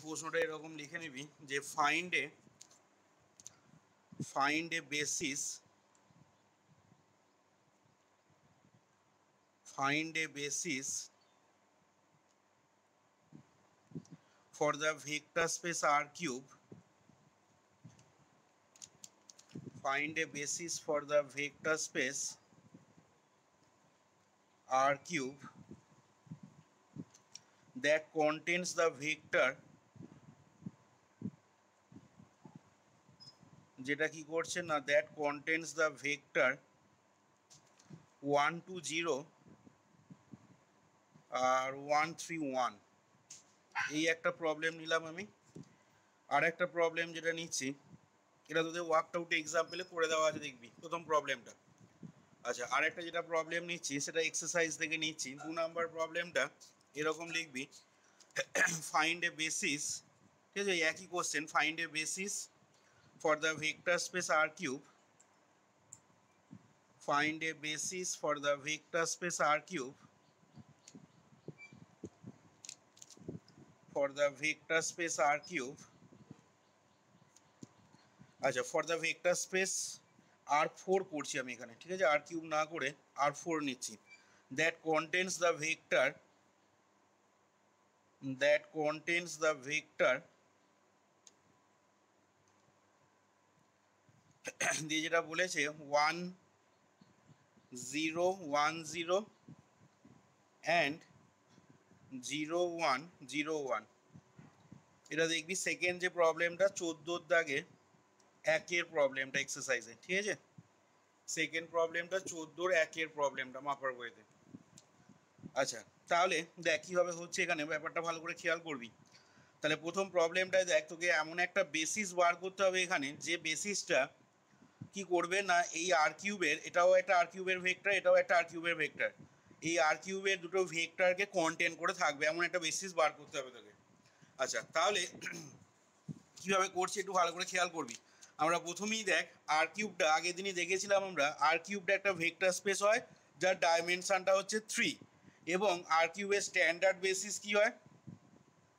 প্রশ্নটা এরকম লিখে নিবি যে find a basis for the vector space R cube. Find a basis for the vector space R cube that contains the vector যেটা কি করছে না that contains the vector 1 2 0 আর 1 3 1. এই একটা প্রবলেম নিলাম আমি। আর একটা প্রবলেম যেটা নিচ্ছি এটা তোদের ওয়ার্কড আউট এক্সাম্পলে করে দেওয়া আছে, দেখবি প্রথম প্রবলেমটা। আচ্ছা, আরেকটা যেটা প্রবলেম নিচ্ছি সেটা এক্সারসাইজ থেকে নিচ্ছি। 2 নাম্বার প্রবলেমটা এরকম লিখবি ফাইন্ড এ বেসিস, ঠিক আছে, একই question, find a basis for the vector space R cube, find a basis for the vector space R cube for the vector space R cube. আচ্ছা, for the vector space R4 করছি আমি এখানে, ঠিক আছে, আর cube না করে R4 নিচ্ছি। that contains the vector দিয়ে যেটা বলেছে 1 0 1 0 and 0 1 0 1। এটা দেখবি সেকেন্ড যে প্রবলেমটা 14 দাগে একের প্রবলেমটা এক্সারসাইজে, ঠিক আছে, সেকেন্ড প্রবলেমটা 14 একের প্রবলেমটা মাপার বইতে। আচ্ছা, তাহলে দেখ কীভাবে হচ্ছে এখানে, ব্যাপারটা ভালো করে খেয়াল করবি। তাহলে প্রথম প্রবলেমটায় দেখ তোকে এমন একটা বেসিস বার করতে হবে এখানে, যে বেসিসটা কি করবে না এই আর কিউবের, এটাও একটা আর কিউবের ভেক্টর, এটাও একটা আর কিউবের ভেক্টর, এই আর কিউবের দুটো ভেক্টরকে কন্টেন করে থাকবে এমন একটা বেসিস বার করতে হবে তোকে। আচ্ছা, তাহলে কীভাবে করছি একটু ভালো করে খেয়াল করবি। আমরা প্রথমেই দেখ আর কিউবটা আগের দিনই দেখেছিলাম আমরা, আর কিউবটা একটা ভেক্টর স্পেস হয় যার ডাইমেনশনটা হচ্ছে 3, এবং আর কিউবের স্ট্যান্ডার্ড বেসিস কি হয়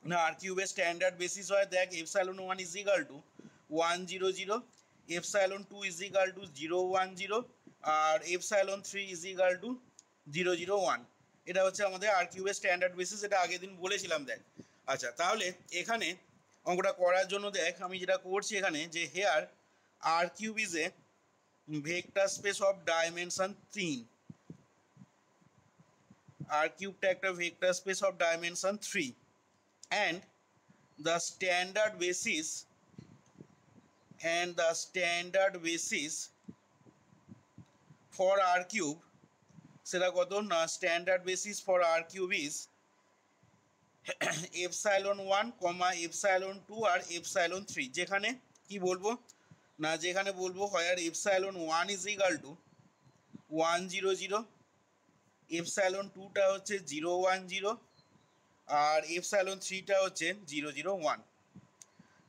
না, আর কিউবের স্ট্যান্ডার্ড বেসিস হয় দেখ epsilon 1 is equal to 1 0 0, epsilon 2 is equal to 0 1 0, আর এপসাইলন 3 ইজ ইকাল টু 0 0 1। এটা হচ্ছে আমাদের আর কিউবের স্ট্যান্ডার্ড বেসিস, এটা আগের দিন বলেছিলাম দেখ। আচ্ছা, তাহলে এখানে অঙ্কটা করার জন্য দেখ আমি যেটা করছি এখানে, যে here R cube is a vector space of dimension 3, আর কিউবটা একটা vector space of dimension 3, and the standard basis for R cube সেটা কত না, standard basis for R cube is epsilon 1 comma epsilon 2 আর এপসাইলন 3। যেখানে কি বলবো না, যেখানে বলবো হয় আর epsilon 1 is equal to 1 0 0, epsilon 2টা হচ্ছে 0 1 0, আর এপসাইলন 3টা হচ্ছে 0 0 1।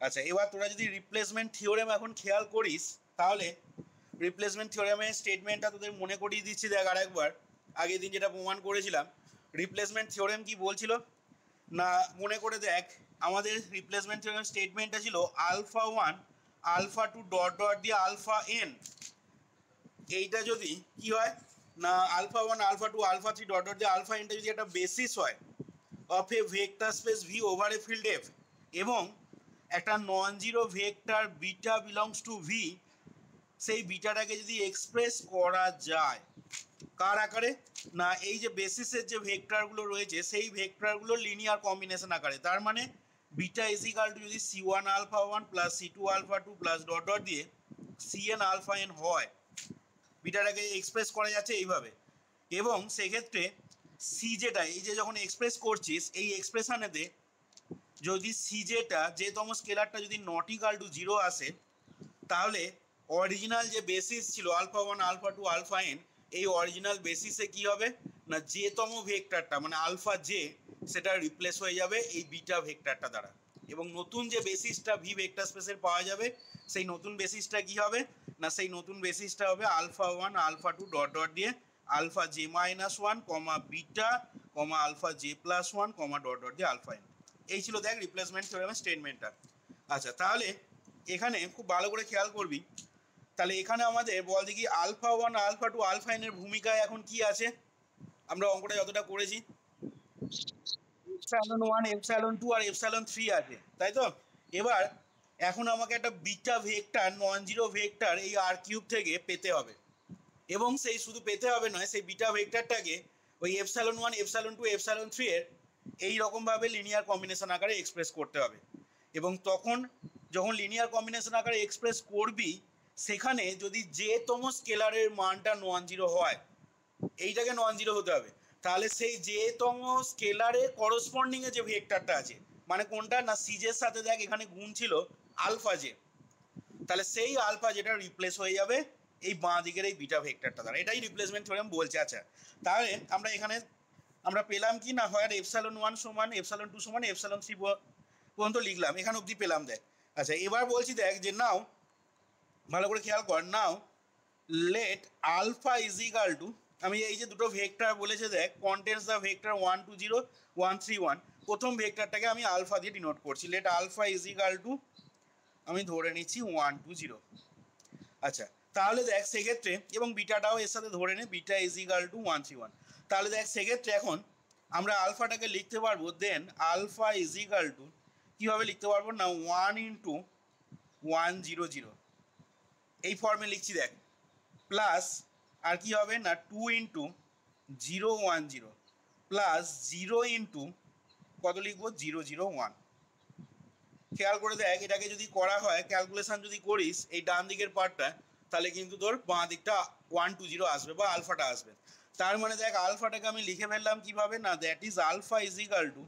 আচ্ছা, এবার তোরা যদি রিপ্লেসমেন্ট থিওরেম এখন খেয়াল করিস, তাহলে রিপ্লেসমেন্ট থিওরেমের স্টেটমেন্টটা তোদের মনে করিয়ে দিচ্ছি দেখ আরেকবার, আগের দিন যেটা প্রমাণ করেছিলাম। রিপ্লেসমেন্ট থিওরেম কি বলছিল না, মনে করে দেখ, আমাদের রিপ্লেসমেন্ট থিওরেম স্টেটমেন্টটা ছিল আলফা 1 আলফা 2 ডট ডট দিয়ে আলফা এন। এইটা যদি কি হয় না, alpha 1 alpha 2 alpha 3 dot dot দিয়ে আলফা এনটা যদি একটা বেসিস হয় of a vector space V over a field F, এবং একটা non zero vector beta belongs to V, সেই বিটাটাকে যদি এক্সপ্রেস করা যায় কার আকারে না, এই যে বেসিসের যে ভেক্টরগুলো রয়েছে সেই ভেক্টরগুলো লিনিয়ার কম্বিনেশন আকারে। তার মানে বিটা ইজ ইকাল টু যদি C1 alpha 1 plus C2 alpha 2 plus dot dot দিয়ে Cn আলফা এন হয়, বিটাটাকে এক্সপ্রেস করা যাচ্ছে এইভাবে। এবং সেক্ষেত্রে সি যেটা, এই যে যখন এক্সপ্রেস করছিস এই এক্সপ্রেশনেতে যদি সি যেটা যেতম স্কেলারটা যদি নট ইকাল টু 0 আসে, তাহলে অরিজিনাল যে বেসিস ছিল আলফা 1 আলফা 2 আলফা এন, এই অরিজিনাল বেসিসে কি হবে না, যেতম ভেক্টরটা মানে আলফা জে, সেটা রিপ্লেস হয়ে যাবে এই বিটা ভেক্টরটা দ্বারা, এবং নতুন যে বেসিসটা ভি ভেক্টর স্পেসের পাওয়া যাবে, সেই নতুন বেসিসটা কি হবে না, সেই নতুন বেসিসটা হবে আলফা 1 আলফা 2 ডট ডট দিয়ে alpha j minus 1 comma beta comma alpha j plus 1 comma dot dot দিয়ে আলফা এন। এই ছিল দেখ রিপ্লেসমেন্ট থিওরেমের স্টেটমেন্টটা। আচ্ছা তাহলে এখানে খুব ভালো করে খেয়াল করবি, তাহলে এখানে আমাদের বল দেখি alpha one alpha two alpha n এর ভূমিকায় এখন কি আছে, আমরা অঙ্কটা যতটা করেছি এপসাইলন ওয়ান এপসাইলন টু আর এপসাইলন থ্রি আছে, তাই তো। এবার এখন আমাকে একটা beta vector non zero vector এই আর কিউব থেকে পেতে হবে, এবং সেই শুধু পেতে হবে নয়, সেই বিটা ভেক্টরটাকে ওই epsilon one epsilon two epsilon three এর এইরকমভাবে লিনিয়ার কম্বিনেশন আকারে এক্সপ্রেস করতে হবে। এবং তখন যখন লিনিয়ার কম্বিনেশন আকারে এক্সপ্রেস করবি, সেখানে যদি যে তম স্কেলারের মানটা নন জিরো হয়, এইটাকে নন জিরো হতে হবে, তাহলে সেই যে তম স্কেলারের করসপন্ডিং এ যে ভেক্টরটা আছে, মানে কোনটা না সিজের সাথে দেখ এখানে গুণ ছিল আলফা জে, তাহলে সেই আলফা যেটা রিপ্লেস হয়ে যাবে এই বাঁ দিকের এই বিটা ভেক্টরটা দ্বারা, এটাই রিপ্লেসমেন্ট থিওরেম বলছে। আচ্ছা তাহলে আমরা এখানে আমরা পেলাম কি না, হয় এপসাইলন ওয়ান সমান এপসাইলন টু সমান এপসাইলন থ্রি পর্যন্ত লিখলাম, এখানে অবধি পেলাম দেখ। আচ্ছা এবার বলছি দেখ যে নাও ভালো করে খেয়াল কর, now let alpha is equal to, আমি এই যে দুটো ভেক্টর বলেছে দেখ কন্টেন্টস দ্য ভেক্টর 1 2 0 1 3 1, প্রথম ভেক্টরটাকে আমি আলফা দিয়ে ডিনোট করছি, let alpha is equal to আমি ধরে নিচ্ছি 1 2 0। আচ্ছা তাহলে দেখ সেক্ষেত্রে, এবং বিটাটাও এর সাথে ধরে নে, বিটা ইজ ইকাল টু 1 3 1, তাহলে দেখ সেক্ষেত্রে এখন আমরা আলফাটাকে লিখতে পারবো, দেন আলফা ইজ ইকাল টু কীভাবে লিখতে পারবো না 1 ইন্টু 1 0 0, এই ফর্মে লিখছি দেখ, প্লাস আর কি হবে না 2 ইন্টু 0 1 0 প্লাস 0 ইন্টু কত লিখবো 0 0 1। খেয়াল করে দেখ এটাকে যদি করা হয়, ক্যালকুলেশন যদি করিস এই ডান দিকের পার্টটা, তাহলে কিন্তু তোর বাঁ দিকটা 1 2 0 আসবে বা আলফাটা আসবে। তার মানে দেখ আলফাটাকে আমি লিখে ফেললাম কিভাবে না, that is alpha is equal to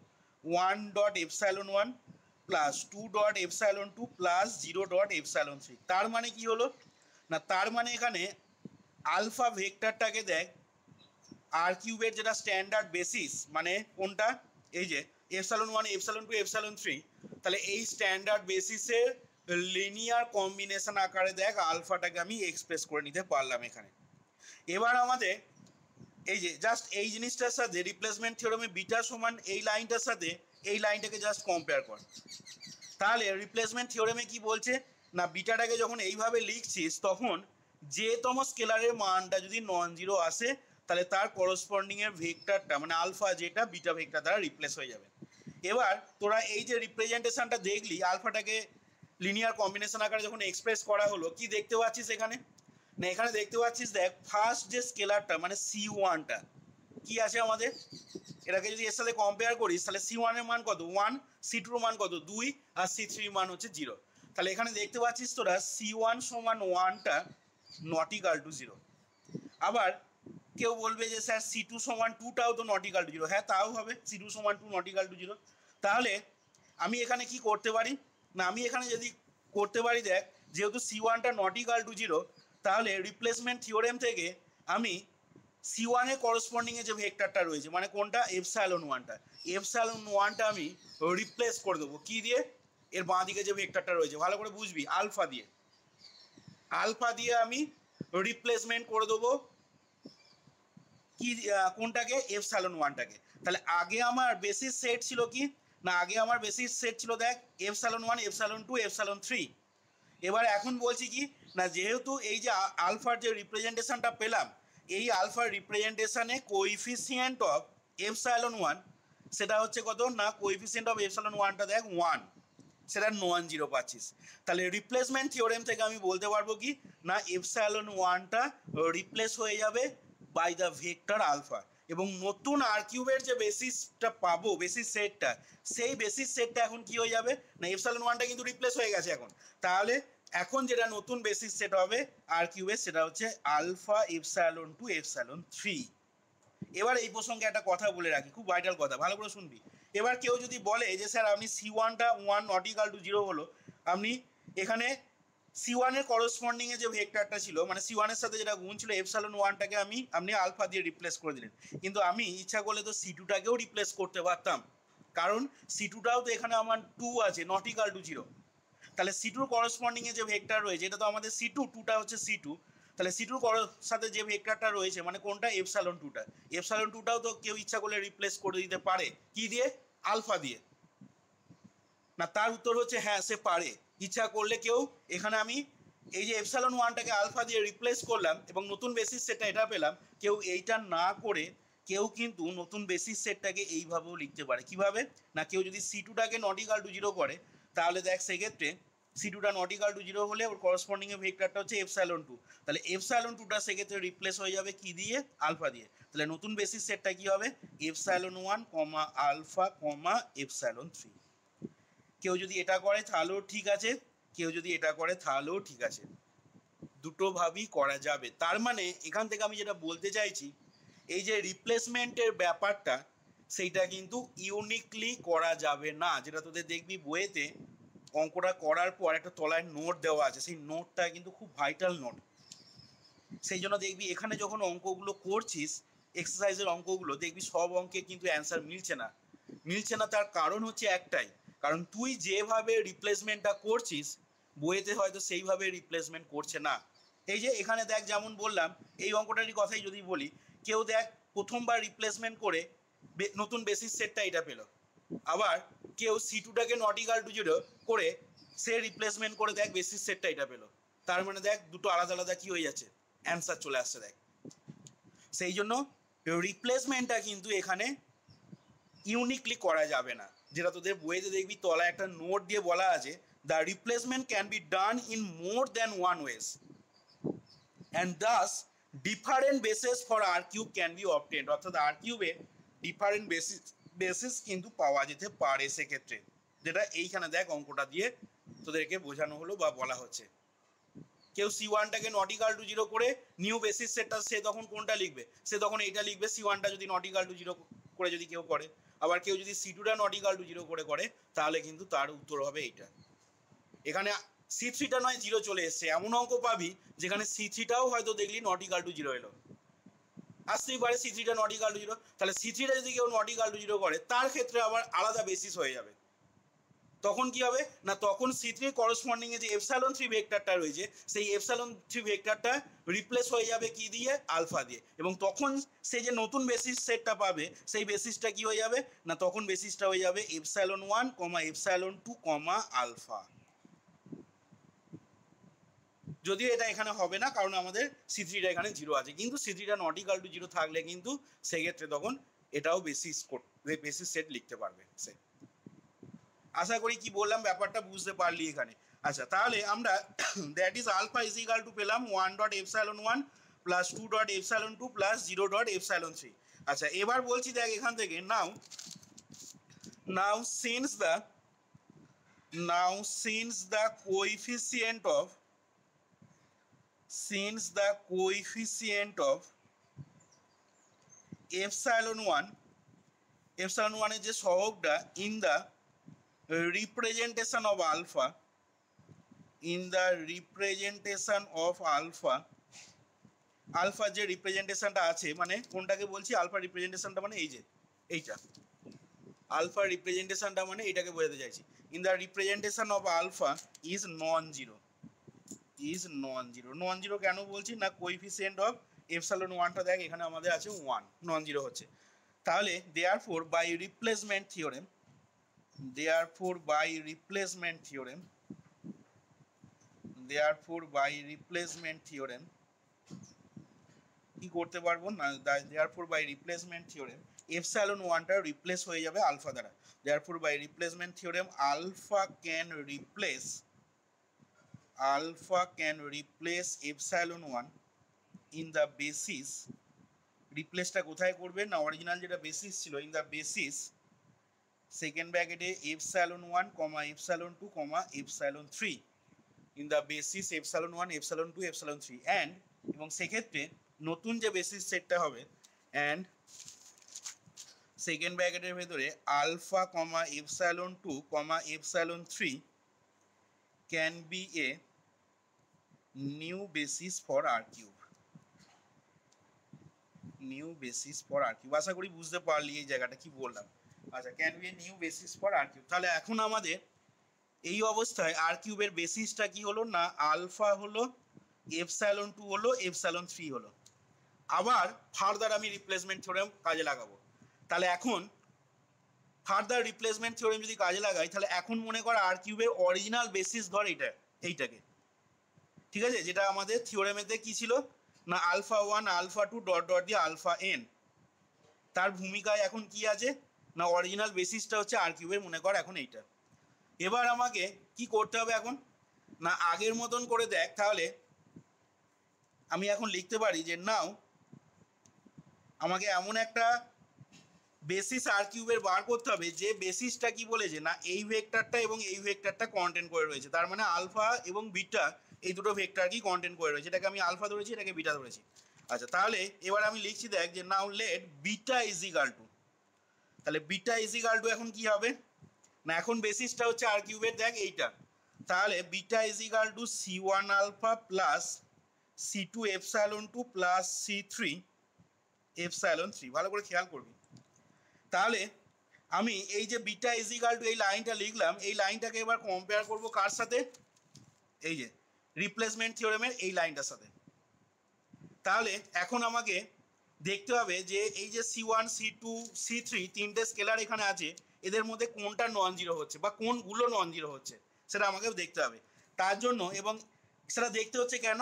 1 dot epsilon 1 plus 2 dot epsilon 2 plus 0 dot epsilon 3। তার মানে কি হলো না, তার মানে এখানে আলফা ভেক্টরটাকে দেখ আর কিউবের যেটা স্ট্যান্ডার্ড বেসিস, মানে কোনটা এই যে এপসাইলন 1 এপসাইলন 2 এপসাইলন 3, তাহলে এই স্ট্যান্ডার্ড বেসিসের লিনিয়ার কম্বিনেশন আকারে দেখ আলফাটাকে আমি এক্সপ্রেস করে নিতে পারলাম এখানে। এবার আমাদের এই যে জাস্ট এই জিনিসটার সাথে রিপ্লেসমেন্ট থিওরেমে বিটা সমান এই লাইনটার সাথে এই লাইনটাকে জাস্ট কম্পেয়ার কর, তাহলে রিপ্লেসমেন্ট থিওরেমে কি বলছে না, বিটাটাকে যখন এইভাবে লিখছিস তখন যে তম স্কেলারের মানটা যদি নন জিরো আসে, তাহলে তার করসপন্ডিং এর ভেক্টরটা মানে আলফা যেটা বিটা ভেক্টর দ্বারা রিপ্লেস হয়ে যাবে। এবার তোরা এই যে রিপ্রেজেন্টেশনটা দেখলি আলফাটাকে লিনিয়ার কম্বিনেশন আকারে যখন এক্সপ্রেস করা হলো, কি দেখতে পাচ্ছিস এখানে না, এখানে দেখতে পাচ্ছিস দেখ ফার্স্ট যে স্কেলারটা মানে সি ওয়ানটা কি আছে আমাদের, এটাকে যদি এর সাথে কম্পেয়ার করিস তাহলে সি ওয়ানের মান কত 1, সি টুর মান কত 2 আর সি থ্রির মান হচ্ছে 0। তাহলে এখানে দেখতে পাচ্ছিস তোরা সি ওয়ান সমান 1টা নট ইকাল টু 0। আবার কেউ বলবে যে স্যার সি টু সমান 2টাও তো নট ইকাল টু 0, হ্যাঁ তাও হবে, সি টু সমান 2 নট ইকাল টু 0। তাহলে আমি এখানে কি করতে পারি না, আমি এখানে যদি করতে পারি দেখ যেহেতু সি ওয়ানটা নট ইকাল টু 0, তাহলে রিপ্লেসমেন্ট থিওরেম থেকে আমি সি ওয়ানের করসপন্ডিংয়ে যে ভেক্টরটা রয়েছে মানে কোনটা এপসাইলন ওয়ানটা, এপসাইলন ওয়ানটা আমি রিপ্লেস করে দেবো কি দিয়ে, এর বাঁ দিকে যে ভেক্টরটা রয়েছে ভালো করে বুঝবি আলফা দিয়ে, আলফা দিয়ে আমি রিপ্লেসমেন্ট করে দেবো কি কোনটাকে এপসাইলন ওয়ানটাকে। তাহলে আগে আমার বেসিস সেট ছিল কি না, আগে আমার বেসিস সেট ছিল দেখ এপসাইলন 1 এপসাইলন 2 এপসাইলন 3। এবার এখন বলছি কি না, যেহেতু এই যে আলফার যে রিপ্রেজেন্টেশনটা পেলাম, এই আলফার রিপ্রেজেন্টেশনে কোএফিসিয়েন্ট অফ এপসাইলন 1 সেটা হচ্ছে কত না, কোএফিসিয়েন্ট অফ এপসাইলন 1টা দেখ 1, সেটা নন জিরো পাচ্ছিস। তাহলে রিপ্লেসমেন্ট থিওরেম থেকে আমি বলতে পারবো কি না এপসাইলন 1টা রিপ্লেস হয়ে যাবে বাই দ্য ভেক্টর আলফা, এবং নতুন আর কিউবের যে বেসিসটা পাবো বেসিস সেটটা, সেই বেসিস সেটটা এখন কি হয়ে যাবে না এপসাইলন 1টা কিন্তু রিপ্লেস হয়ে গেছে এখন, তাহলে এখন যেটা নতুন বেসিস সেট হবে আর কিউবের সেটা হচ্ছে আলফা এপসাইলন 2 এপসাইলন 3। এবার এই প্রসঙ্গে একটা কথা বলে রাখি, খুব ভাইটাল কথা, ভালো করে শুনবি। এবার কেউ যদি বলে যে স্যার আপনি সি ওয়ানটা 1 নট ইকাল টু 0 হলো, আপনি এখানে সি ওয়ানের করসপন্ডিংয়ে যে ভেক্টরটা ছিল মানে সি ওয়ানের সাথে যেটা গুণ ছিল এপসাইলন 1টাকে আপনি আলফা দিয়ে রিপ্লেস করে দিলেন, কিন্তু আমি ইচ্ছা করলে তো সি টুটাকেও রিপ্লেস করতে পারতাম, কারণ সি টুটাও তো এখানে আমার 2 আছে নট ইকাল টু 0। তাহলে সি টুর করসপন্ডিংয়ে যে ভেক্টর রয়েছে এটা তো আমাদের সি টু, টুটা হচ্ছে সি টু, তাহলে সি টুর সাথে যে ভেক্টরটা রয়েছে মানে কোনটা এপসাইলন 2টা তো কেউ ইচ্ছা করলে রিপ্লেস করে দিতে পারে কি দিয়ে, আলফা দিয়ে। না, তার উত্তর হচ্ছে হ্যাঁ সে পারে। ইচ্ছা করলে কেউ এখানে আমি এই যে এপসাইলন ওয়ানটাকে আলফা দিয়ে রিপ্লেস করলাম এবং নতুন বেসিস সেটটা এটা পেলাম, কেউ এইটা না করে কেউ কিন্তু নতুন বেসিস সেটটাকে এইভাবেও লিখতে পারে। কিভাবে না, কেউ যদি সি টুটাকে নট ইকাল টু জিরো করে, তাহলে দেখ সেক্ষেত্রে সি টুটা নট ইকাল টু জিরো হলে ওর করসপন্ডিং এ ভেক্টরটা হচ্ছে এপসাইলন টু, তাহলে এপসাইলন টুটা সেক্ষেত্রে রিপ্লেস হয়ে যাবে কি দিয়ে, আলফা দিয়ে। তাহলে নতুন বেসিস সেটটা কি হবে, epsilon one comma alpha comma epsilon three. কেউ যদি এটা করে তাহলেও ঠিক আছে, কেউ যদি এটা করে তাহলেও ঠিক আছে, দুটো ভাবেই করা যাবে। তার মানে এখান থেকে আমি যেটা বলতে চাইছি, এই যে রিপ্লেসমেন্টের ব্যাপারটা সেইটা কিন্তু ইউনিকলি করা যাবে না। যেটা তোদের দেখবি বইয়েতে অঙ্কটা করার পর একটা তলায় নোট দেওয়া আছে, সেই নোটটা কিন্তু খুব ভাইটাল নোট। সেই জন্য দেখবি এখানে যখন অঙ্কগুলো করছিস, এক্সারসাইজের অঙ্কগুলো দেখবি সব অঙ্কে কিন্তু অ্যান্সার মিলছে না। মিলছে না তার কারণ হচ্ছে একটাই, কারণ তুই যেভাবে রিপ্লেসমেন্টটা করছিস বইয়েতে হয়তো সেইভাবে রিপ্লেসমেন্ট করছে না। এই যে এখানে দেখ, যেমন বললাম এই অঙ্কটারই কথাই যদি বলি, কেউ দেখ প্রথমবার রিপ্লেসমেন্ট করে নতুন বেসিস সেটটা এটা পেল, আবার কেউ সি টুটাকে নট ইকাল টু জিরো করে সে রিপ্লেসমেন্ট করে দেখ বেসিস সেটটা এটা পেল। তার মানে দেখ দুটো আলাদা আলাদা কি হয়ে যাচ্ছে, অ্যান্সার চলে আসছে দেখ। সেই জন্য রিপ্লেসমেন্টটা কিন্তু এখানে ইউনিকলি করা যাবে না। যেটা তোদের বইয়েতে দেখবি তলায় একটা নোট দিয়ে বলা আছে, the replacement can be done in more than one ways and thus different basis for R cube can be obtained. অর্থাৎ আর কিউবে ডিফারেন্ট বেসিস কিন্তু পাওয়া যেতে পারে সেক্ষেত্রে, যেটা এইখানে দেখ অঙ্কটা দিয়ে তোদেরকে বোঝানো হলো বা বলা হচ্ছে। কেউ সি ওয়ানটাকে নট ইকাল টু জিরো করে নিউ বেসিস সেটটা সে তখন কোনটা লিখবে, সে তখন এইটা লিখবে সি ওয়ানটা যদি নট ইকাল টু জিরো করে যদি কেউ করে। আবার কেউ যদি সি টুটা নট ইকাল টু জিরো করে তাহলে কিন্তু তার উত্তর হবে এইটা। এখানে সি থ্রিটা নয় জিরো চলে এসছে, এমন অঙ্ক পাবি যেখানে সি থ্রিটাও হয়তো দেখলি নট ইকাল টু জিরো এলো, আসতেই পারে সি থ্রিটা নট ইকাল টু জিরো। তাহলে সি থ্রিটা যদি কেউ নট ইকাল টু জিরো করে তার ক্ষেত্রে আবার আলাদা বেসিস হয়ে যাবে। তখন কি হবে না, তখন সি থ্রি করসপন্ডিং এ যে এপসাইলন থ্রি ভেক্টরটা রয়েছে সেই এপসাইলন থ্রি ভেক্টরটা রিপ্লেস হয়ে যাবে কি দিয়ে, আলফা দিয়ে। এবং তখন সে যে নতুন বেসিস সেটটা পাবে সেই বেসিসটা কি হয়ে যাবে না, তখন বেসিসটা হয়ে যাবে epsilon one comma epsilon two comma alpha. যদিও এটা এখানে হবে না কারণ আমাদের সি থ্রিটা এখানে জিরো আছে, কিন্তু সি থ্রিটা নট ইকাল টু জিরো থাকলে কিন্তু সেক্ষেত্রে তখন এটাও বেসিস সেট লিখতে পারবে সে। আশা করি কি বললাম ব্যাপারটা বুঝতে পারলি এখানে। আচ্ছা, তাহলে আমরা that is alpha is equal to পেলাম 1.epsilon1 plus 2.epsilon2 plus 0.epsilon3। আচ্ছা, এবার বলছি দেখ এখান থেকে নাও since the coefficient of epsilon1 এর যে সহগটা in the representation of alpha alpha যে রিপ্রেজেন্টেশনটা আছে, মানে কোনটাকে বলছি, আলফা রিপ্রেজেন্টেশনটা মানে এই যে এইটা, আলফা রিপ্রেজেন্টেশনটা মানে এটাকে বোঝাতে চাইছি। In the representation of alpha is non zero কেন বলছি না, কোএফিসিয়েন্ট অফ এপসাইলন ওয়ানটা দেখ এখানে আমাদের আছে 1, নন জিরো হচ্ছে। তাহলে দেয়ারফোর বাই রিপ্লেসমেন্ট থিওরেম কি করতে পারবো না, therefore by replacement theorem epsilon ওয়ানটা রিপ্লেস হয়ে যাবে আলফা দ্বারা। Therefore by replacement theorem alpha can replace epsilon one in the basis. রিপ্লেসটা কোথায় করবে না, অরিজিনাল যেটা বেসিস ছিল ইন দ্য বেসিস সেকেন্ড ব্র্যাকেটে epsilon one comma epsilon two comma epsilon three, in the basis epsilon one epsilon two epsilon three and, এবং সেক্ষেত্রে নতুন যে বেসিস সেটটা হবে অ্যান্ড সেকেন্ড ব্র্যাকেটের ভেতরে alpha comma epsilon two comma epsilon three can be a new basis for R cube. আশা করি বুঝতে পারলি এই জায়গাটা কি বললাম। আচ্ছা, can be a new basis for R cube. তাহলে এখন আমাদের এই অবস্থায় আর কিউবের বেসিসটা কি হলো না, আলফা হলো, এপসাইলন টু হলো, এপসাইলন থ্রি হলো। আবার ফার্দার আমি রিপ্লেসমেন্ট থিওরেম কাজে লাগাবো। তাহলে এখন ফার্দার রিপ্লেসমেন্ট থিওরেম যদি কাজে লাগাই তাহলে এখন মনে কর আর কিউবের অরিজিনাল বেসিস ধর এইটাকে, ঠিক আছে, যেটা আমাদের থিওরেমেতে কি ছিল না alpha one alpha two dot dot দিয়ে আলফা এন, তার ভূমিকায় এখন কি আছে না অরিজিনাল বেসিসটা হচ্ছে আর কিউবের, মনে কর এখন এইটা। এবার আমাকে কি করতে হবে এখন না আগের মতন করে দেখ, তাহলে আমি এখন লিখতে পারি যে নাও আমাকে এমন একটা বেসিস আর কিউবের বার করতে হবে যে বেসিসটা কি বলেছে না এই ভেক্টরটা এবং এই ভেক্টরটা কন্টেন্ট করে রয়েছে, তার মানে আলফা এবং বিটা এই দুটো ভেক্টর কি কন্টেন্ট করে রয়েছে, এটাকে আমি আলফা ধরেছি, এটাকে বিটা ধরেছি। আচ্ছা তাহলে এবার আমি লিখছি দেখ যে now let beta is equal to, তাহলে বিটা ইজ ইকাল টু এখন কি হবে না এখন বেসিসটা হচ্ছে আর কিউবের দেখ এইটা, তাহলে beta is equal to C one alpha plus C two epsilon two plus C three epsilon three. ভালো করে খেয়াল করবি, তাহলে আমি এই যে বিটা ইজ ইকাল টু এই লাইনটা লিখলাম, এই লাইনটাকে এবার কম্পেয়ার করব কার সাথে, এই যে রিপ্লেসমেন্ট থিওরেমের এই লাইনটার সাথে। তাহলে এখন আমাকে দেখতে হবে যে এই যে C one C two C three তিনটে স্কেলার এখানে আছে, এদের মধ্যে কোনটা নন জিরো হচ্ছে বা কোনগুলো নন জিরো হচ্ছে সেটা আমাকে দেখতে হবে। তার জন্য এবং সেটা দেখতে হচ্ছে কেন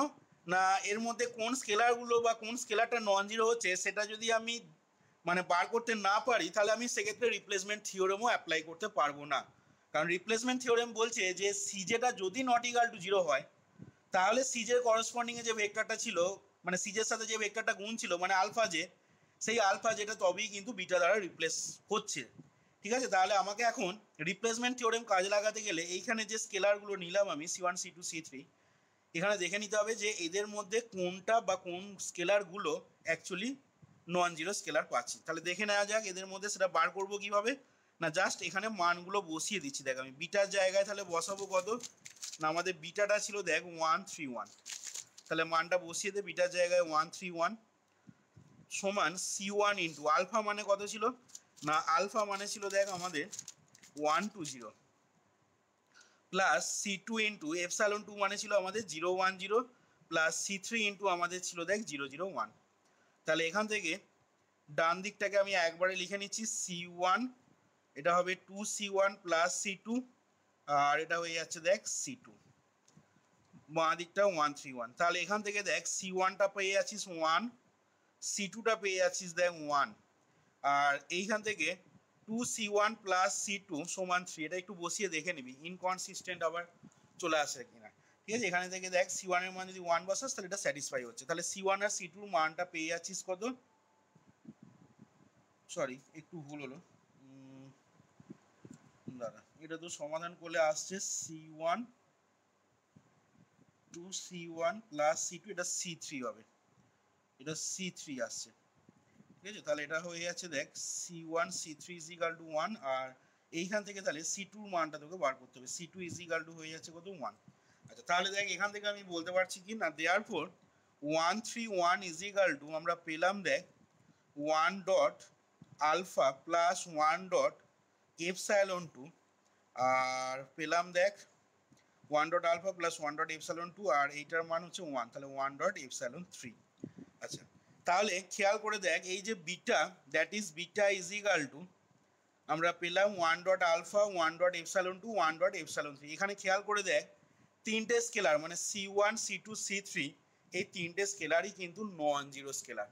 না এর মধ্যে কোন স্কেলারগুলো বা কোন স্কেলারটা নন জিরো হচ্ছে সেটা যদি আমি মানে বার করতে না পারি তাহলে আমি সেক্ষেত্রে রিপ্লেসমেন্ট থিওরেমও অ্যাপ্লাই করতে পারবো না, কারণ রিপ্লেসমেন্ট থিওরেম বলছে যে সিজেটা যদি নট ইকাল টু জিরো হয় তাহলে সিজের করসপন্ডিংয়ে যে ভেক্টরটা ছিল মানে সিজের সাথে যে ভেক্টরটা গুণ ছিল মানে আলফা জে, সেই আলফা যেটা তবেই কিন্তু বিটা দ্বারা রিপ্লেস হচ্ছে, ঠিক আছে। তাহলে আমাকে এখন রিপ্লেসমেন্ট থিওরেম কাজে লাগাতে গেলে এইখানে যে স্কেলারগুলো নিলাম আমি C one C two C three, এখানে দেখে নিতে হবে যে এদের মধ্যে কোনটা বা কোন স্কেলারগুলো অ্যাকচুয়ালি নন জিরো স্কেলার পাচ্ছি। তাহলে দেখে নেওয়া যাক এদের মধ্যে সেটা বার করবো কীভাবে না জাস্ট এখানে মানগুলো বসিয়ে দিচ্ছি। দেখ আমি বিটার জায়গায় তাহলে বসাবো কত না আমাদের বিটাটা ছিল দেখ 131, তাহলে মানটা বসিয়ে দে বিটার জায়গায় 131 সমান সি ওয়ান ইন্টু আলফা মানে কত ছিল না আলফা মানে ছিল দেখ আমাদের 120 plus C two into epsilon two মানে ছিল আমাদের 010 প্লাস সি থ্রি ইন্টু আমাদের ছিল দেখ 001। তাহলে এখান থেকে ডান দিকটাকে আমি একবারে লিখে নিচ্ছি সি ওয়ান, এটা হবে 2c1 প্লাস সি টু, আর এটা হয়ে যাচ্ছে দেখ সি টু, বাঁ দিকটা 131। তাহলে এখান থেকে দেখ সি ওয়ানটা পেয়ে যাচ্ছিস 1, সি টুটা পেয়ে যাচ্ছিস দেখ 1, আর এইখান থেকে 2c1 প্লাস সি টু সমান 3, এটা একটু বসিয়ে দেখে নিবি ইনকনসিস্টেন্ট আবার চলে আসে কিনা, ঠিক আছে। এখানে থেকে দেখ সি ওয়ানের মান যদি 1 বসাস তাহলে এটা স্যাটিসফাই হচ্ছে, তাহলে সি ওয়ান আর সি টুর মানটা পেয়ে যাচ্ছিস কত, সরি একটু ভুল হলো, দাঁড়া এটা তো সমাধান করলে আসছে C one 2c1 plus C two, এটা সি থ্রি হবে, এটা সি থ্রি আসছে, ঠিক আছে। তাহলে এটা হয়ে যাচ্ছে দেখ C one C three is equal to 1, আর এইখান থেকে তাহলে সি টুর মানটা তোকে বার করতে হবে, C two is equal to হয়ে যাচ্ছে কত 1। আচ্ছা তাহলে দেখ এখান থেকে আমি বলতে পারছি কি না দেয়ারফর 131 ইজ ইকাল টু আমরা পেলাম দেখ 1 dot alpha plus 1 dot epsilon two, আর পেলাম দেখ 1 dot alpha plus 1 dot epsilon two, আর এইটার মান হচ্ছে 1, তাহলে 1 ডট এপসাইলন 3। আচ্ছা তাহলে খেয়াল করে দেখ এই যে beta that is beta is equal to আমরা পেলাম 1 ডট আলফা 1 ডট এপসাইলন টু 1 ডট এপসাইলন 3। এখানে খেয়াল করে দেখ তিনটে স্কেলার মানে C one C two C three এই তিনটে স্কেলারই কিন্তু নন জিরো স্কেলার।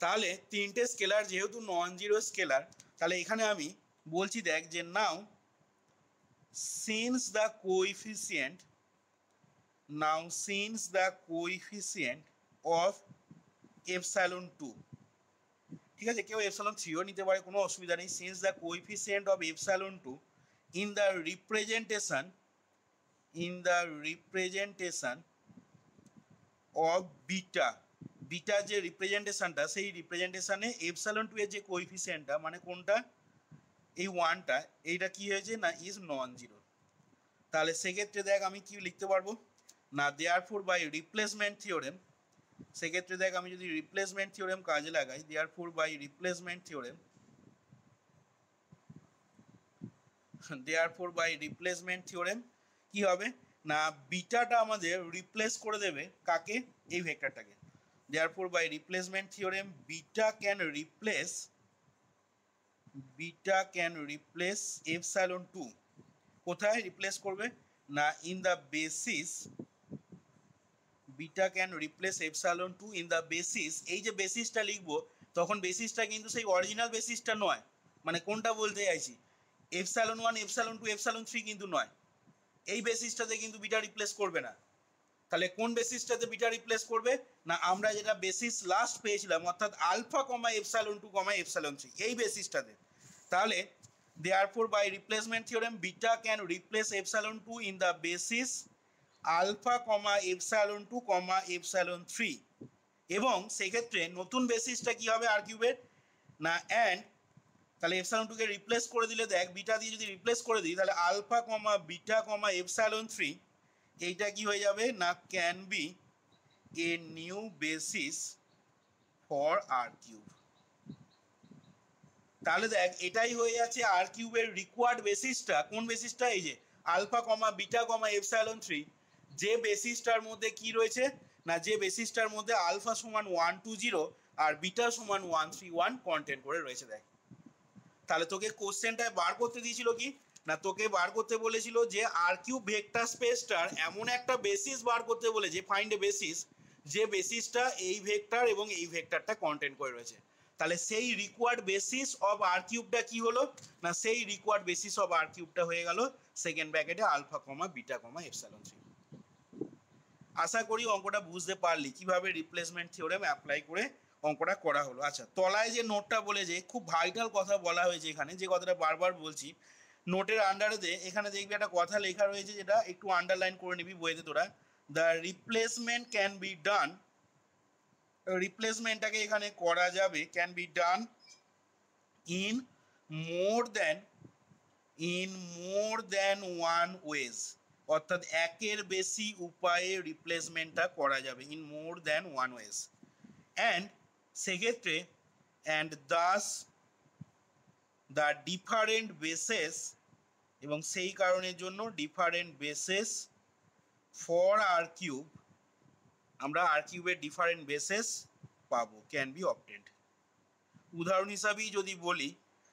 তাহলে তিনটে স্কেলার যেহেতু নন জিরো স্কেলার তাহলে এখানে আমি বলছি দেখ যে নাও since the coefficient of epsilon 2, ঠিক আছে, কেউ epsilon 3ও নিতে পারে কোনো অসুবিধা নেই, since the coefficient of epsilon 2 in the representation of beta যে রিপ্রেজেন্টেশনটা সেই রিপ্রেজেন্টেশনে epsilon 2 এর যে কোএফিসিয়েন্টটা মানে কোনটা এই 1টা এইটা কি হয়েছে না ইজ নন জিরো। তাহলে সেক্ষেত্রে দেখ আমি কি লিখতে পারবো না দেয়ারফর বাই রিপ্লেসমেন্ট থিওরেম, সেক্ষেত্রে দেখ আমি যদি রিপ্লেসমেন্ট থিওরেম কাজে লাগাই দেয়ারফর বাই রিপ্লেসমেন্ট থিওরেম কি হবে না বিটাটা আমাদের রিপ্লেস করে দেবে কাকে এই ভেক্টরটাকে, therefore by replacement theorem beta can replace beta can replace epsilon 2 কোথায় রিপ্লেস করবে না in the basis beta can replace epsilon 2 in the basis এই যে বেসিসটা লিখবো তখন বেসিসটা কিন্তু সেই অরিজিনাল বেসিসটা নয় মানে কোনটা বলতে চাইছি এপসাইলন 1 এপসাইলন 2 এপসাইলন 3 কিন্তু নয় এই বেসিসটাতে কিন্তু বিটা রিপ্লেস করবে না তাহলে কোন বেসিসটাতে বিটা রিপ্লেস করবে না আমরা যেটা বেসিস লাস্ট পেয়েছিলাম অর্থাৎ alpha comma epsilon 2 comma epsilon 3 এই বেসিসটাতে তাহলে therefore by replacement theorem beta can replace epsilon 2 in the basis alpha comma epsilon 2 comma epsilon 3 এবং সেই ক্ষেত্রে নতুন বেসিসটা কি হবে আর কিউবের না এন্ড তাহলে এপসাইলন 2 কে রিপ্লেস করে দিলে দেখ বিটা দিয়ে যদি রিপ্লেস করে দিই তাহলে alpha comma beta comma epsilon 3 এইটা কি হয়ে যাবে না can be a new basis for R cube তাহলে দেখ এটাই হয়ে যাচ্ছে আর কিউবের রিকোয়ার্ড বেসিসটা কোন বেসিসটা এই যে alpha comma beta comma epsilon 3 যে বেসিসটার মধ্যে কি রয়েছে না যে বেসিসটার মধ্যে আলফা সমান 120 আর বিটা সমান 131 কন্টেন্ট করে রয়েছে দেখ তাহলে তোকে কোশ্চেনটায় বার করতে দিয়েছিল কি না তোকে বার করতে বলেছিল যে আর কিউব ভেক্টর স্পেসটার এমন একটা বেসিস বার করতে বলেছে ফাইন্ড এ বেসিস যে বেসিসটা এই ভেক্টর এবং এই ভেক্টরটা কন্টেন্ট করে রয়েছে তাহলে সেই রিকোয়ার্ড বেসিস অফ আর কিউবটা কি হলো না সেই রিকোয়ার্ড বেসিস অফ আর কিউবটা হয়ে গেল সেকেন্ড ব্র্যাকেটে alpha comma beta comma epsilon 3 আশা করি অঙ্কটা বুঝতে পারলি কিভাবে রিপ্লেসমেন্ট থিওরেম অ্যাপ্লাই করে অঙ্কটা করা হলো আচ্ছা তলায় যে নোটটা বলেছে খুব ভাইটাল কথা বলা হয়েছে এখানে যে কথাটা বারবার বলছি নোটের আন্ডারে এখানে দেখবি একটা কথা লেখা রয়েছে যেটা একটু আন্ডারলাইন করে নিবি বইতে তোরা the replacement can be done রিপ্লেসমেন্টটাকে এখানে করা যাবে can be done in more than one ways অর্থাৎ একের বেশি উপায়ে রিপ্লেসমেন্টটা করা যাবে in more than one ways and সেক্ষেত্রে and thus the different bases এবং সেই কারণের জন্য different bases for R cube আমরা আর কিউবের ডিফারেন্ট বেসেস পাবো ক্যান বি অবটেন্ড উদাহরণ হিসাবেই যদি বলি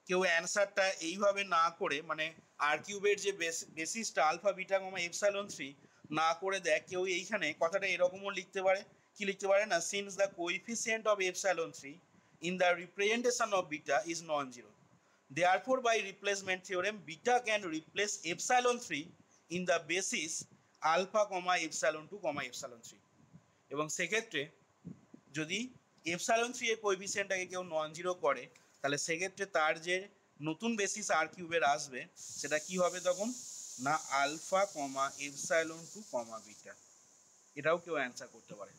কেউ অ্যান্সারটা এইভাবে না করে মানে আর কিউবের যে বেসিসটা আলফা বিটা কমা এপসাইলন 3 না করে দেখ কেউ এইখানে কথাটা এরকমও লিখতে পারে কি লিখতে পারে না since the coefficient of epsilon 3 in the representation of beta is non-zero therefore by replacement theorem beta can replace epsilon 3 in the basis alpha comma epsilon 2 comma epsilon 3 এবং সেক্ষেত্রে যদি এপসাইলন 3 এর কোএফিসিয়েন্টটাকে কেউ নন জিরো করে তাহলে সেক্ষেত্রে তার যে নতুন বেসিস আর কিউবের আসবে সেটা কি হবে তখন না alpha comma epsilon 2 comma beta এটাও কেউ অ্যান্সার করতে পারে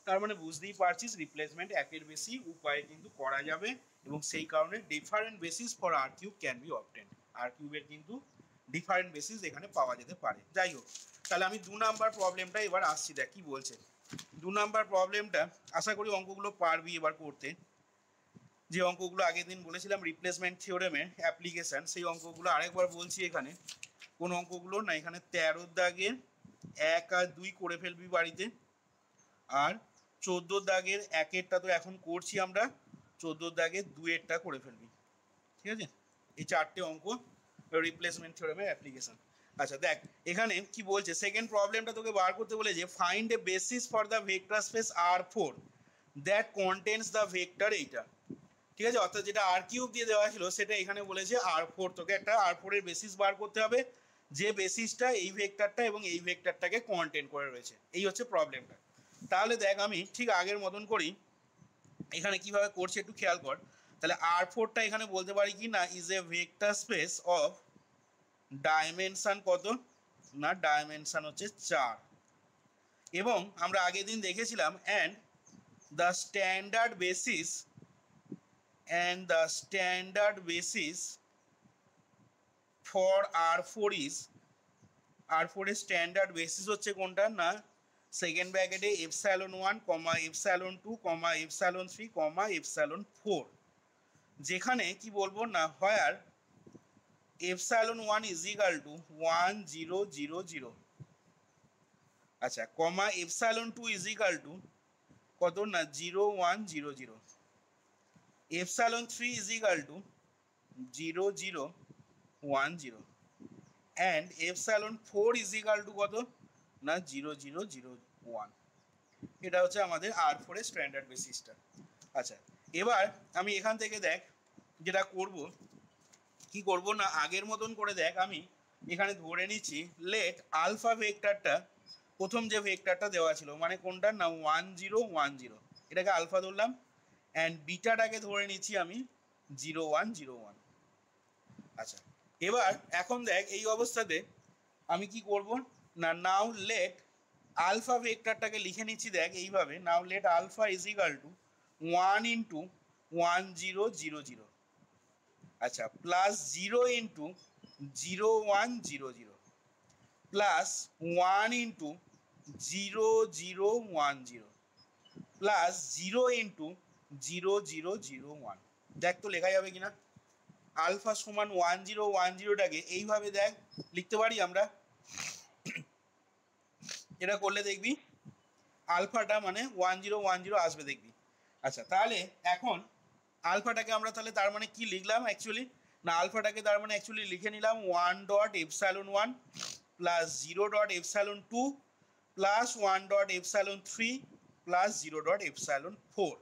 তার মানে বুঝতেই পারছিস রিপ্লেসমেন্ট একের বেশি উপায়ে কিন্তু করা যাবে এবং সেই কারণে different basis for R cube can be obtained R কিউবের কিন্তু ডিফারেন্ট বেসিস এখানে পাওয়া যেতে পারে যাই হোক তাহলে আমি 2 নাম্বার প্রবলেমটা এবার আসছি দেখ কি বলছে 2 নাম্বার প্রবলেমটা আশা করি অঙ্কগুলো পারবি এবার করতে যে অঙ্কগুলো আগের দিন বলেছিলাম রিপ্লেসমেন্ট থিওরেমের অ্যাপ্লিকেশন সেই অঙ্কগুলো আরেকবার বলছি এখানে কোন অঙ্কগুলো না এখানে 13 দাগের 1 আর 2 করে ফেলবি বাড়িতে আর 14 দাগের 1এরটা তো এখন করছি আমরা 14 দাগের 2এরটা করে ফেলবি ঠিক আছে এই চারটে অঙ্ক রিপ্লেসমেন্ট থিওরেমের অ্যাপ্লিকেশন আচ্ছা দেখ এখানে কি বলছে সেকেন্ড প্রবলেমটা তোকে বার করতে বলে যে find a basis for the vector space R4 that contents the vector এইটা ঠিক আছে অর্থাৎ যেটা আর কিউব দিয়ে দেওয়া ছিল সেটা এখানে বলেছে R4 তোকে একটা R4 এর বেসিস বার করতে হবে যে বেসিসটা এই ভেক্টরটা এবং এই ভেক্টরটাকে কন্টেন্ট করে রয়েছে এই হচ্ছে প্রবলেমটা তাহলে দেখ আমি ঠিক আগের মতন করি এখানে কিভাবে করছি একটু খেয়াল কর তাহলে R4টা এখানে বলতে পারি কি না is a vector space of dimension কত না ডাইমেনশন হচ্ছে 4 এবং আমরা আগের দিন দেখেছিলাম and the standard basis for R4 is R4 এর স্ট্যান্ডার্ড বেসিস হচ্ছে কোনটা না সেকেন্ড ব্র্যাকেটে epsilon 1 comma epsilon 2 comma epsilon 3 comma epsilon 4 যেখানে কি বলবো না হোয়ার এপসাইলন 1 ইজ ইকুয়াল টু 1000 আচ্ছা কমা এপসাইলন 2 ইজ ইকুয়াল টু কত না 0100 epsilon 3 is equal to 0 0 1 0 and epsilon 4 is equal two কত না 0 0 0 1। এটা হচ্ছে আমাদের R4 এর স্ট্যান্ডার্ড বেসিসটা। আচ্ছা, এবার আমি এখান থেকে দেখ যেটা করব, কি করব না আগের মতন করে দেখ, আমি এখানে ধরে নিচ্ছি লেট আলফা ভেক্টরটা, প্রথম যে ভেক্টরটা দেওয়া ছিল মানে কোনটা না 1 0 1 0, এটাকে আলফা ধরলাম, অ্যান্ড বিটাটাকে ধরে নিচ্ছি আমি 0 1 0 1। আচ্ছা, এবার এখন দেখ এই অবস্থাতে আমি কি করব না নাও লেট আলফা ভেক্টরটাকে লিখে নিচ্ছি দেখ এইভাবে, now let alpha is equal to 1 into 1 0 0 0, আচ্ছা plus 0 into 0 1 0 0 plus 1 into 0 0 1 0 plus 0 into 0 0 0 1। দেখ তো লেখা যাবে কিনা আলফা সমান 1 0 1 0টাকে এইভাবে দেখ লিখতে পারি আমরা। এটা করলে দেখবি আলফাটা মানে 1 0 1 0 আসবে দেখবি। আচ্ছা, তাহলে এখন আলফাটাকে আমরা তাহলে তার মানে কি লিখলাম অ্যাকচুয়ালি না আলফাটাকে তার মানে অ্যাকচুয়ালি লিখে নিলাম 1 dot epsilon 1 plus 0 dot epsilon 2 plus 1 dot epsilon 3 plus 0 dot epsilon 4,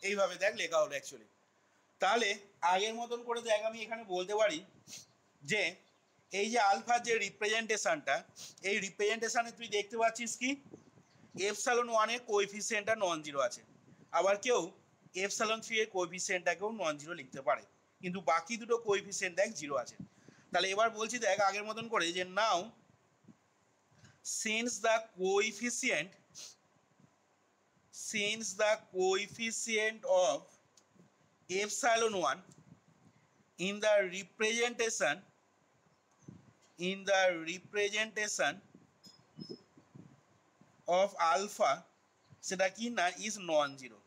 এইভাবে দেখ লেখা হলো অ্যাকচুয়ালি। তাহলে আগের মতন করে দেখ আমি এখানে বলতে পারি যে এই যে আলফার যে রিপ্রেজেন্টেশনটা, এই রিপ্রেজেন্টেশনে তুই দেখতে পাচ্ছিস কি এপসাইলন 1 এর কোএফিসিয়েন্টটা নন জিরো আছে, আবার কেউ এপসাইলন 3 এর কোএফিসিয়েন্টটাকেও নন জিরো লিখতে পারে, কিন্তু বাকি দুটো কোএফিসিয়েন্ট দেখ জিরো আছে। তাহলে এবার বলছি দেখ আগের মতন করে যে now since the coefficient of epsilon 1 in the representation of alpha সেটা কি না is non zero।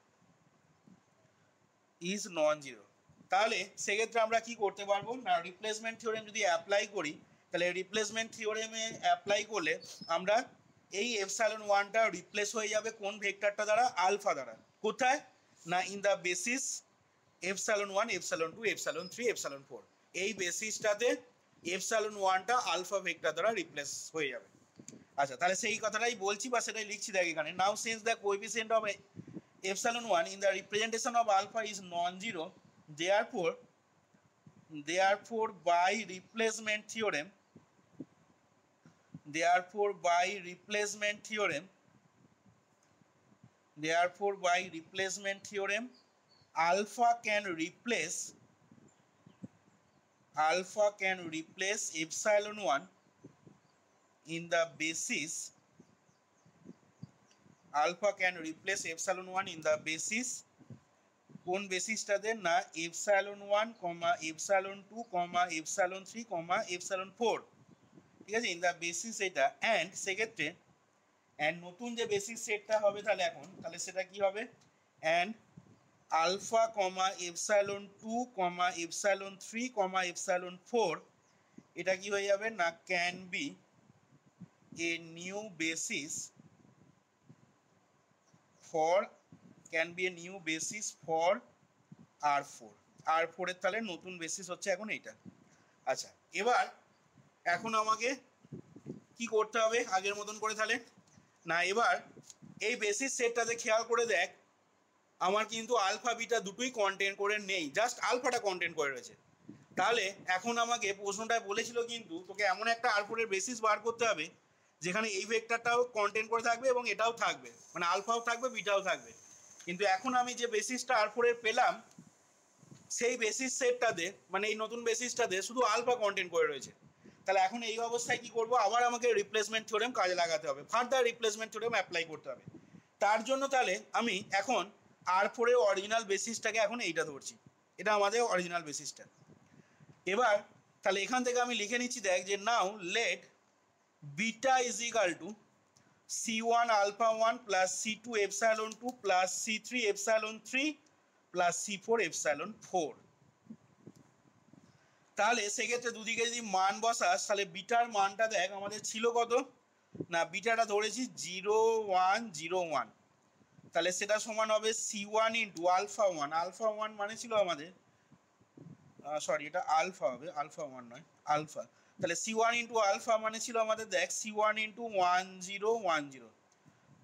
তাহলে সেক্ষেত্রে আমরা কি করতে পারবো না রিপ্লেসমেন্ট থিওরেম যদি অ্যাপ্লাই করি, তাহলে রিপ্লেসমেন্ট থিওরেমে অ্যাপ্লাই করলে আমরা এই এপসাইলন 1টা রিপ্লেস হয়ে যাবে কোন ভেক্টরটা দ্বারা আলফা দ্বারা, কোথায় না in the basis epsilon 1 epsilon 2 epsilon 3 epsilon 4, এই বেসিসটাতে এপসাইলন 1টা আলফা ভেক্টর দ্বারা রিপ্লেস হয়ে যাবে। আচ্ছা, তাহলে সেই কথাটাই বলছি বা সেটাই লিখছি দেখ এখানে, now since the coefficient of epsilon 1 in the representation of alpha is non-zero, therefore by replacement theorem alpha can replace epsilon 1 in the basis, alpha can replace epsilon 1 in the basis কোন বেসিসটাতে না epsilon 1 epsilon 2 epsilon 3 epsilon 4, ঠিক আছে in the basis এটা, and সেক্ষেত্রে and নতুন যে basis সেটটা হবে তাহলে এখন তাহলে সেটা কি হবে and alpha epsilon 2 epsilon 3 epsilon 4, এটা কি হয়ে যাবে না can be a new basis for R4 এর তাহলে নতুন বেসিস হচ্ছে এখন এইটা। আচ্ছা, এবার এখন আমাকে কি করতে হবে আগের মতন করে তাহলে না এবার এই বেসিস সেটটাতে খেয়াল করে দেখ আমার কিন্তু আলফা বিটা দুটোই কন্টেন্ট করে নেই, জাস্ট আলফাটা কন্টেন্ট করে রয়েছে। তাহলে এখন আমাকে প্রশ্নটায় বলেছিল কিন্তু তোকে এমন একটা R4 এর বেসিস বার করতে হবে যেখানে এই ভেক্টরটাও কন্টেন্ট করে থাকবে এবং এটাও থাকবে, মানে আলফাও থাকবে বিটাও থাকবে। কিন্তু এখন আমি যে বেসিসটা R4 এর পেলাম সেই বেসিস সেটটাতে মানে এই নতুন বেসিসটাতে শুধু আলফা কন্টেন্ট করে রয়েছে। তাহলে এখন এই অবস্থায় কি করব, আবার আমাকে রিপ্লেসমেন্ট থিওরেম কাজে লাগাতে হবে, ফার্দার রিপ্লেসমেন্ট থিওরেম অ্যাপ্লাই করতে হবে। তার জন্য তাহলে আমি এখন R4 এর অরিজিনাল বেসিসটাকে এখন এইটা ধরছি, এটা আমাদের অরিজিনাল বেসিসটা। এবার তাহলে এখান থেকে আমি লিখে নিচ্ছি দেখ যে now let beta is equal to C1 alpha 1 plus C2 epsilon 2 plus C3 epsilon 3 plus C4 epsilon 4। তাহলে সেক্ষেত্রে দুদিকে যদি মান বসাস তাহলে বিটার মানটা দেখ আমাদের ছিল কত না বিটাটা ধরেছি 0 1 0 1, তাহলে সেটা সমান হবে C1 ইন্টু আলফা 1, আলফা 1 মানে ছিল আমাদের সরি এটা আলফা হবে, আলফা 1 নয় আলফা। তাহলে C1 ইন্টু আলফা মানে ছিল আমাদের দেখ C1 into 1010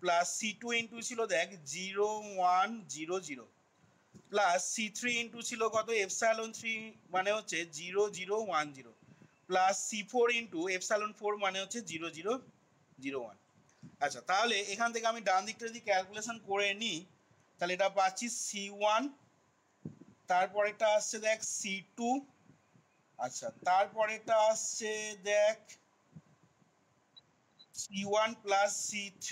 plus C2 into ছিল দেখ 0100 প্লাস C3 ইন্টু ছিল কত এপসাইলন 3 মানে হচ্ছে 0010 প্লাস C4 ইন্টু এপসাইলন 4 মানে হচ্ছে 0001। আচ্ছা তাহলে এখান থেকে আমি ডান দিকটা যদি ক্যালকুলেশন করে নিই তাহলে এটা পাচ্ছি C1, তারপরেটা আসছে দেখ C2, আচ্ছা তারপরেটা আসছে দেখ C1 প্লাস C3,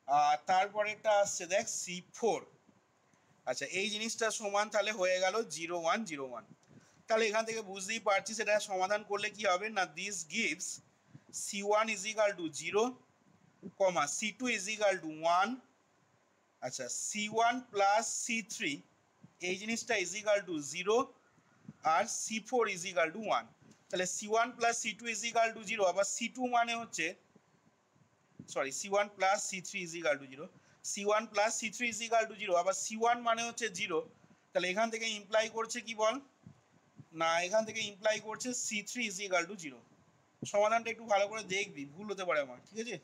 আর তারপরেটা আসছে দেখ C4। আচ্ছা এই জিনিসটা সমান তাহলে হয়ে গেল 0101। তাহলে এখান থেকে বুঝতেই পারছিস এটা সমাধান করলে কি হবে না this gives C1 is equal to 0, C2 is equal to 1, আচ্ছা C1 প্লাস C3 এই জিনিসটা ইজ ইকাল টু 0 আর C4 ইজ ইকাল টু 1। তাহলে C1 plus C2 is equal to 0, আবার C2 মানে হচ্ছে sorry C1 plus C3 is equal to 0, C1 plus C3 is equal to 0, আবার C1 মানে হচ্ছে 0। তাহলে এখান থেকে ইমপ্লাই করছে কি বল না, এখান থেকে ইমপ্লাই করছে C3 ইজ ইকাল টু 0। সমাধানটা একটু ভালো করে দেখবি, ভুল হতে পারে আমার, ঠিক আছে?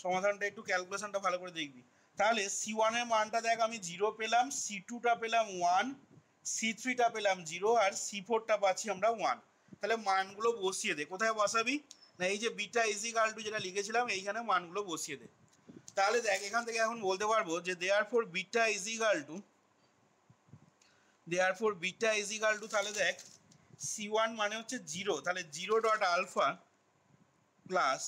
সমাধানটা একটু ক্যালকুলেশনটা ভালো করে দেখবি। তাহলে C1 এর মানটা দেখ আমি 0 পেলাম, C2টা পেলাম 1, C3টা পেলাম 0 আর C4টা পাচ্ছি আমরা 1। তাহলে মানগুলো বসিয়ে দে। কোথায় বসাবি না এই যে বিটা ইজ ইকাল টু যেটা লিখেছিলাম এইখানে মানগুলো বসিয়ে দে। তাহলে দেখ এখান থেকে এখন বলতে পারবো যে therefore beta is equal to তাহলে দেখ C1 মানে হচ্ছে 0, তাহলে 0 ডট আলফা প্লাস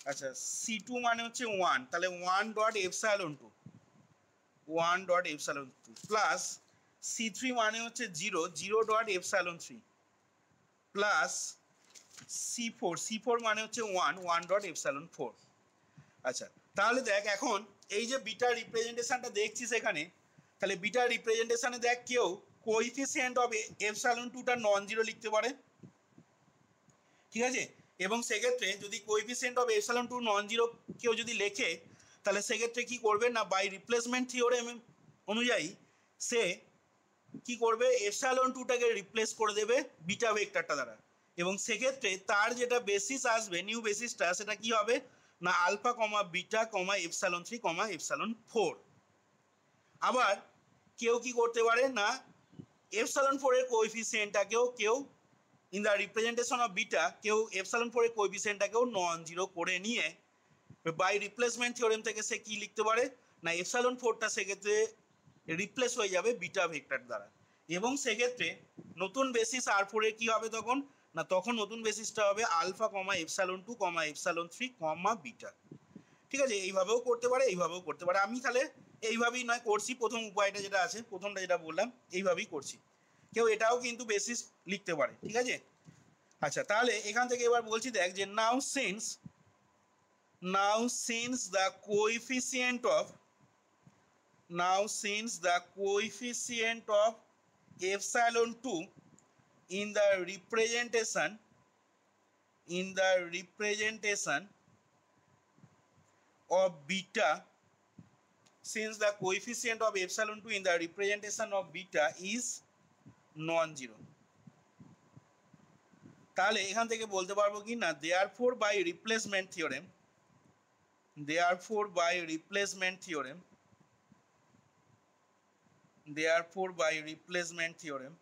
আচ্ছা C2 মানে হচ্ছে 1, তাহলে 1 ডট এপসাইলন 2 প্লাস C3 মানে হচ্ছে 0 ডট এপসাইলন 3 প্লাস C4 মানে হচ্ছে 1 ডট এপসাইলন 4। আচ্ছা তাহলে দেখ এখন এই যে বিটার রিপ্রেজেন্টেশনটা দেখছিস এখানে, তাহলে বিটার রিপ্রেজেন্টেশনে দেখ কেউ কোএফিসিয়েন্ট অফ এপসাইলন 2টা নন জিরো লিখতে পারে, ঠিক আছে? এবং সেক্ষেত্রে যদি coefficient of epsilon 2 non zero কেউ যদি লেখে তাহলে সেক্ষেত্রে কি করবে না বাই রিপ্লেসমেন্ট থিওরেম অনুযায়ী সে কি করবে এপসাইলন 2টাকে রিপ্লেস করে দেবে বিটা ভেক্টরটা দ্বারা, এবং সেক্ষেত্রে তার যেটা বেসিস আসবে নিউ বেসিসটা সেটা কি হবে না alpha comma beta comma epsilon 3 comma epsilon 4। আবার কেউ কি করতে পারে না এপসাইলন 4 এর কোএফিসিয়েন্টটাকেও কেউ in the representation of beta কেউ এপসাইলন 4 এর কোএফিসিয়েন্টটাকেও নন জিরো করে নিয়ে বাই রিপ্লেসমেন্ট থিওরেম থেকে সে কি লিখতে পারে না এপসাইলন 4টা সেক্ষেত্রে রিপ্লেস হয়ে যাবে বিটা ভেক্টর দ্বারা, এবং সেক্ষেত্রে নতুন বেসিস R4 এর কি হবে তখন না তখন নতুন বেসিসটা হবে alpha comma epsilon 2 comma epsilon 3 কমা বিটা। ঠিক আছে, এইভাবেও করতে পারে এইভাবেও করতে পারে। আমি তাহলে এইভাবেই নয় করছি, প্রথম উপায়টা যেটা আছে প্রথমটা যেটা বললাম এইভাবেই করছি। কেউ এটাও কিন্তু বেসিস লিখতে পারে, ঠিক আছে? আচ্ছা তাহলে এখান থেকে এবার বলছি দেখ যে নাও since the coefficient of epsilon 2 in the representation of beta, since the coefficient of epsilon 2 in the representation of beta is non-zero, তাহলে এখান থেকে বলতে পারবো কি না therefore by replacement theorem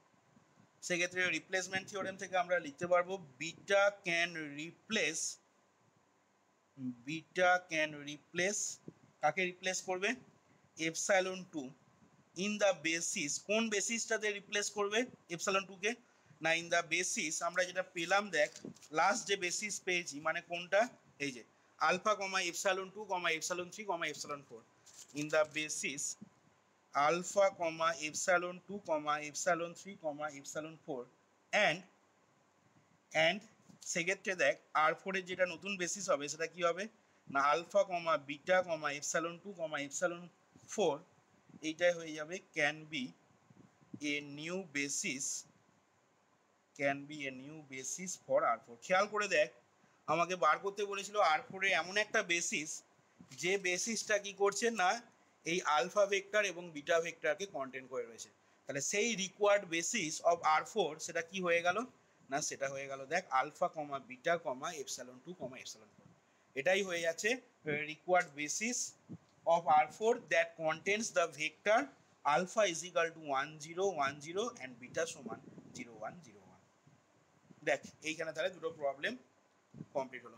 সেক্ষেত্রে রিপ্লেসমেন্ট থিওরেম থেকে আমরা লিখতে পারবো বিটা ক্যান রিপ্লেস কাকে রিপ্লেস করবে এপসাইলন 2 ইন দ্য বেসিস, কোন বেসিসটাতে রিপ্লেস করবে এপসাইলন 2 কে না ইন দ্য বেসিস আমরা যেটা পেলাম দেখ লাস্ট যে বেসিস পেয়েছি মানে কোনটা এই যে alpha comma epsilon 2 comma epsilon 3 comma epsilon 4 in the basis alpha comma epsilon 2 comma epsilon 3 comma epsilon 4 and সেক্ষেত্রে দেখ R4 এর যেটা নতুন বেসিস হবে সেটা কি হবে না alpha comma beta comma epsilon 2 comma epsilon 4, এইটাই হয়ে যাবে can be a new basis for R4। খেয়াল করে দেখ আমাকে বার করতে বলেছিল R4 এর এমন একটা বেসিস যে বেসিসটা কি করছে না এই আলফা ভেক্টর এবং বিটা ভেক্টরকে কন্টেন্ট করে রয়েছে। তাহলে সেই রিকোয়ার্ড বেসিস অফ R4 সেটা কি হয়ে গেল না সেটা হয়ে গেল দেখ alpha comma beta comma epsilon 2 comma epsilon 4 এটাই হয়ে যাচ্ছে required basis of R4 that contains the vector alpha is equal to 1 0 1 0 and beta সমান 0 1 0 1। দেখ এইখানে তাহলে দুটো প্রবলেম কমপ্লিট হলো।